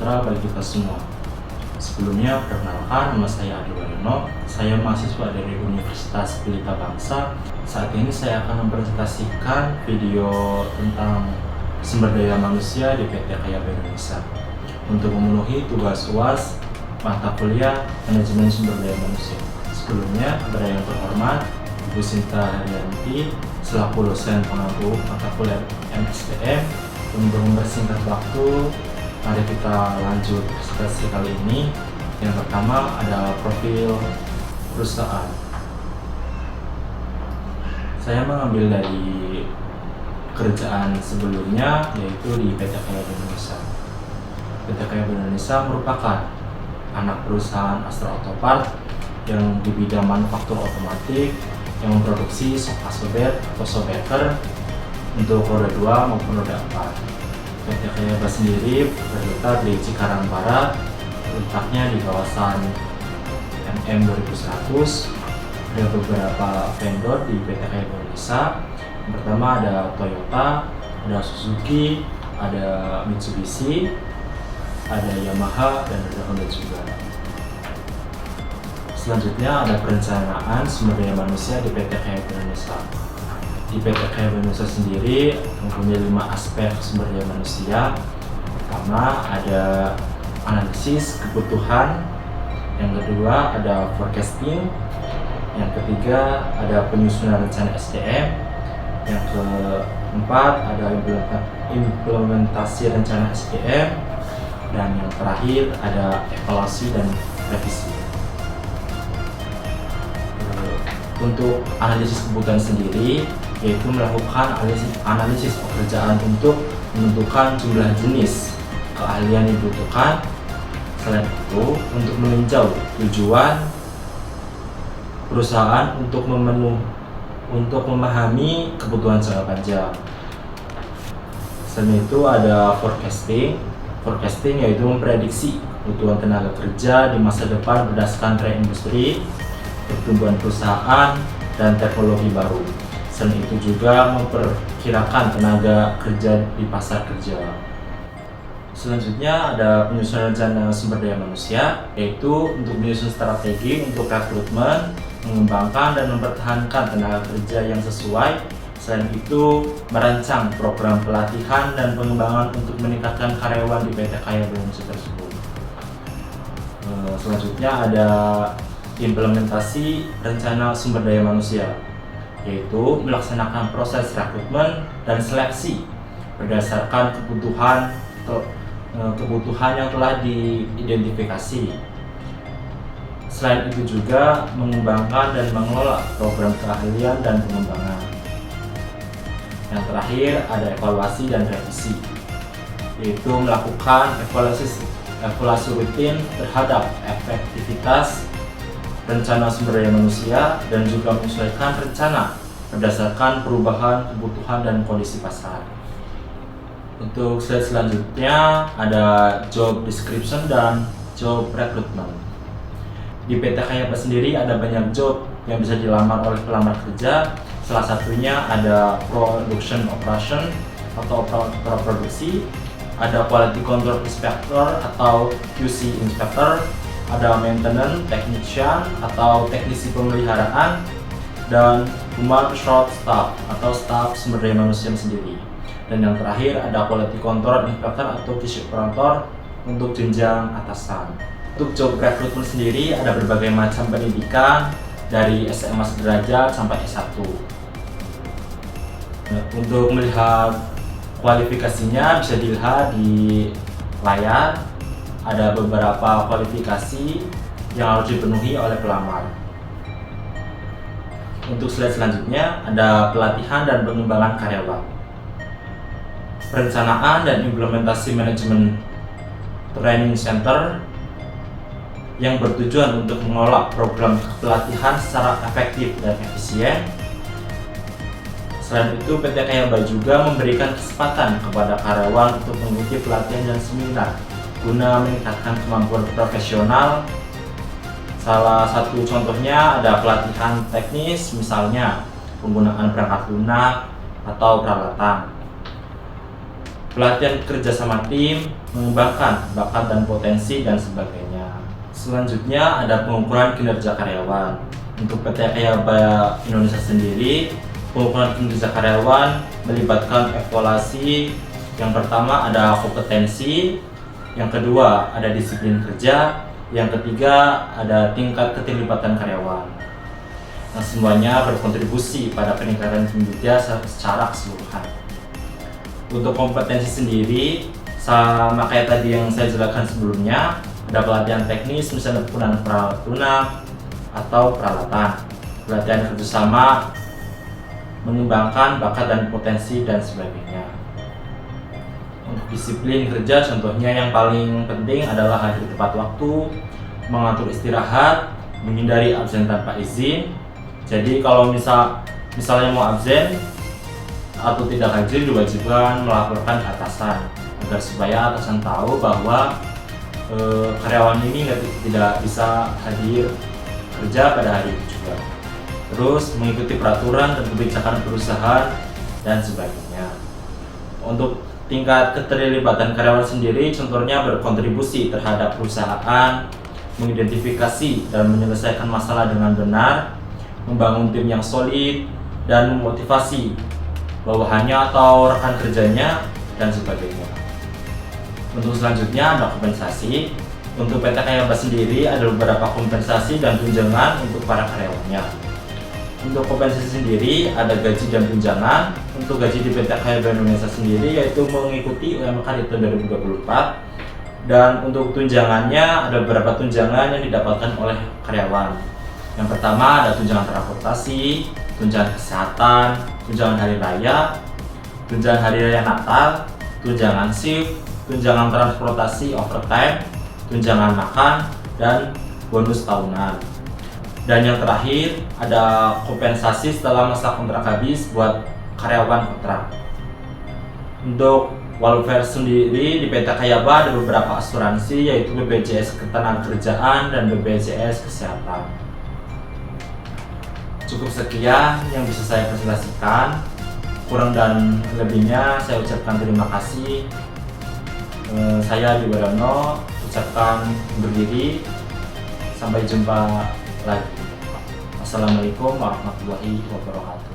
sejahtera bagi kita semua. Sebelumnya, perkenalkan, nama saya Adi Waryono. Saya mahasiswa dari Universitas Pelita Bangsa. Saat ini saya akan mempresentasikan video tentang sumber daya manusia di PT KAYABA Indonesia. Untuk memenuhi tugas UAS mata kuliah Manajemen Sumber Daya Manusia. Sebelumnya, kepada yang terhormat, Ibu Sinta Haryanti, selaku dosen pengampu mata kuliah MSDM, untuk mempersingkat waktu, mari kita lanjut presentasi kali ini. Yang pertama ada profil perusahaan. Saya mengambil dari kerjaan sebelumnya, yaitu di PT KAYABA Indonesia. PT KAYABA Indonesia merupakan anak perusahaan Astra Autopart yang di bidang manufaktur otomatik yang memproduksi sofa sobek atau sobeker untuk roda 2 maupun roda 4. PT KAYABA sendiri terletak di Cikarang Barat, letaknya di kawasan MM 2100. Ada beberapa vendor di PT KAYABA Indonesia. Yang pertama ada Toyota, ada Suzuki, ada Mitsubishi, ada Yamaha, dan ada Honda juga. Selanjutnya ada perencanaan sumber daya manusia di PT KAYABA Indonesia. Di PT KAYABA Indonesia sendiri mempunyai 5 aspek sumber daya manusia. Pertama ada analisis kebutuhan, yang kedua ada forecasting, yang ketiga ada penyusunan rencana SDM, yang keempat ada implementasi rencana SDM, dan yang terakhir ada evaluasi dan revisi. Untuk analisis kebutuhan sendiri, yaitu melakukan analisis pekerjaan untuk menentukan jumlah jenis keahlian yang dibutuhkan. Selain itu, untuk meninjau tujuan perusahaan untuk memahami kebutuhan jangka panjang. Selain itu ada forecasting. Forecasting yaitu memprediksi kebutuhan tenaga kerja di masa depan berdasarkan tren industri, pertumbuhan perusahaan, dan teknologi baru. Selain itu juga memperkirakan tenaga kerja di pasar kerja. Selanjutnya ada penyusunan rencana sumber daya manusia, yaitu untuk menyusun strategi untuk rekrutmen, mengembangkan dan mempertahankan tenaga kerja yang sesuai. Selain itu, merancang program pelatihan dan pengembangan untuk meningkatkan karyawan di PT KAYABA Indonesia tersebut. Selanjutnya ada implementasi rencana sumber daya manusia, yaitu melaksanakan proses rekrutmen dan seleksi berdasarkan kebutuhan yang telah diidentifikasi. Selain itu juga mengembangkan dan mengelola program keahlian dan pengembangan. Yang terakhir ada evaluasi dan revisi, yaitu melakukan evaluasi rutin terhadap efektivitas rencana sumber daya manusia dan juga menyesuaikan rencana berdasarkan perubahan kebutuhan dan kondisi pasar. Untuk slide selanjutnya ada job description dan job recruitment. Di PT KAYABA sendiri ada banyak job yang bisa dilamar oleh pelamar kerja. Salah satunya ada production operation atau operator produksi, ada quality control inspector atau QC inspector, ada maintenance technician atau teknisi pemeliharaan, dan human resource staff atau staff sumber daya manusia sendiri. Dan yang terakhir ada quality control inspector atau QC operator untuk jenjang atasan. Untuk job recruitment sendiri ada berbagai macam pendidikan dari SMA sederajat sampai S1. Untuk melihat kualifikasinya bisa dilihat di layar. Ada beberapa kualifikasi yang harus dipenuhi oleh pelamar. Untuk slide selanjutnya ada pelatihan dan pengembangan karyawan. Perencanaan dan implementasi manajemen training center yang bertujuan untuk mengelola program pelatihan secara efektif dan efisien. Selain itu, PT KAYABA juga memberikan kesempatan kepada karyawan untuk mengikuti pelatihan dan seminar guna meningkatkan kemampuan profesional. Salah satu contohnya ada pelatihan teknis, misalnya penggunaan perangkat lunak atau peralatan. pelatihan kerja sama tim, mengembangkan bakat dan potensi, dan sebagainya. Selanjutnya ada pengukuran kinerja karyawan. Untuk PT Kayaba Indonesia sendiri, pengukuran kinerja karyawan melibatkan evaluasi. Yang pertama ada kompetensi, yang kedua ada disiplin kerja, yang ketiga ada tingkat keterlibatan karyawan. Nah, semuanya berkontribusi pada peningkatan kinerja secara keseluruhan. Untuk kompetensi sendiri, sama kayak tadi yang saya jelaskan sebelumnya, ada pelatihan teknis, misalnya penggunaan peralatan lunak atau peralatan, pelatihan kerjasama, mengembangkan bakat dan potensi, dan sebagainya. Untuk disiplin kerja, contohnya yang paling penting adalah hadir tepat waktu, mengatur istirahat, menghindari absen tanpa izin. Jadi kalau misalnya mau absen atau tidak hadir, diwajibkan melaporkan ke atasan agar supaya atasan tahu bahwa karyawan ini tidak bisa hadir kerja pada hari itu juga. Terus mengikuti peraturan dan kebijakan perusahaan dan sebagainya. Untuk tingkat keterlibatan karyawan sendiri, contohnya berkontribusi terhadap perusahaan, mengidentifikasi dan menyelesaikan masalah dengan benar, membangun tim yang solid, dan memotivasi bawahannya atau rekan kerjanya, dan sebagainya. Untuk selanjutnya ada kompensasi. Untuk PT Kayaba sendiri ada beberapa kompensasi dan tunjangan untuk para karyawannya. Untuk kompensasi sendiri ada gaji dan tunjangan. Untuk gaji di PT Kayaba Indonesia sendiri yaitu mengikuti UMK di tahun 2024. Dan untuk tunjangannya ada beberapa tunjangan yang didapatkan oleh karyawan. Yang pertama ada tunjangan transportasi, tunjangan kesehatan, tunjangan hari raya, tunjangan hari raya Natal, tunjangan shift, tunjangan transportasi overtime, tunjangan makan, dan bonus tahunan. Dan yang terakhir ada kompensasi setelah masa kontrak habis buat karyawan kontrak. Untuk welfare sendiri di PT Kayaba ada beberapa asuransi, yaitu BPJS Ketenagakerjaan dan BPJS Kesehatan. Cukup sekian yang bisa saya presentasikan. Kurang dan lebihnya saya ucapkan terima kasih. Saya Adi Waryono ucapkan undur diri. Sampai jumpa lagi. Assalamualaikum warahmatullahi wabarakatuh.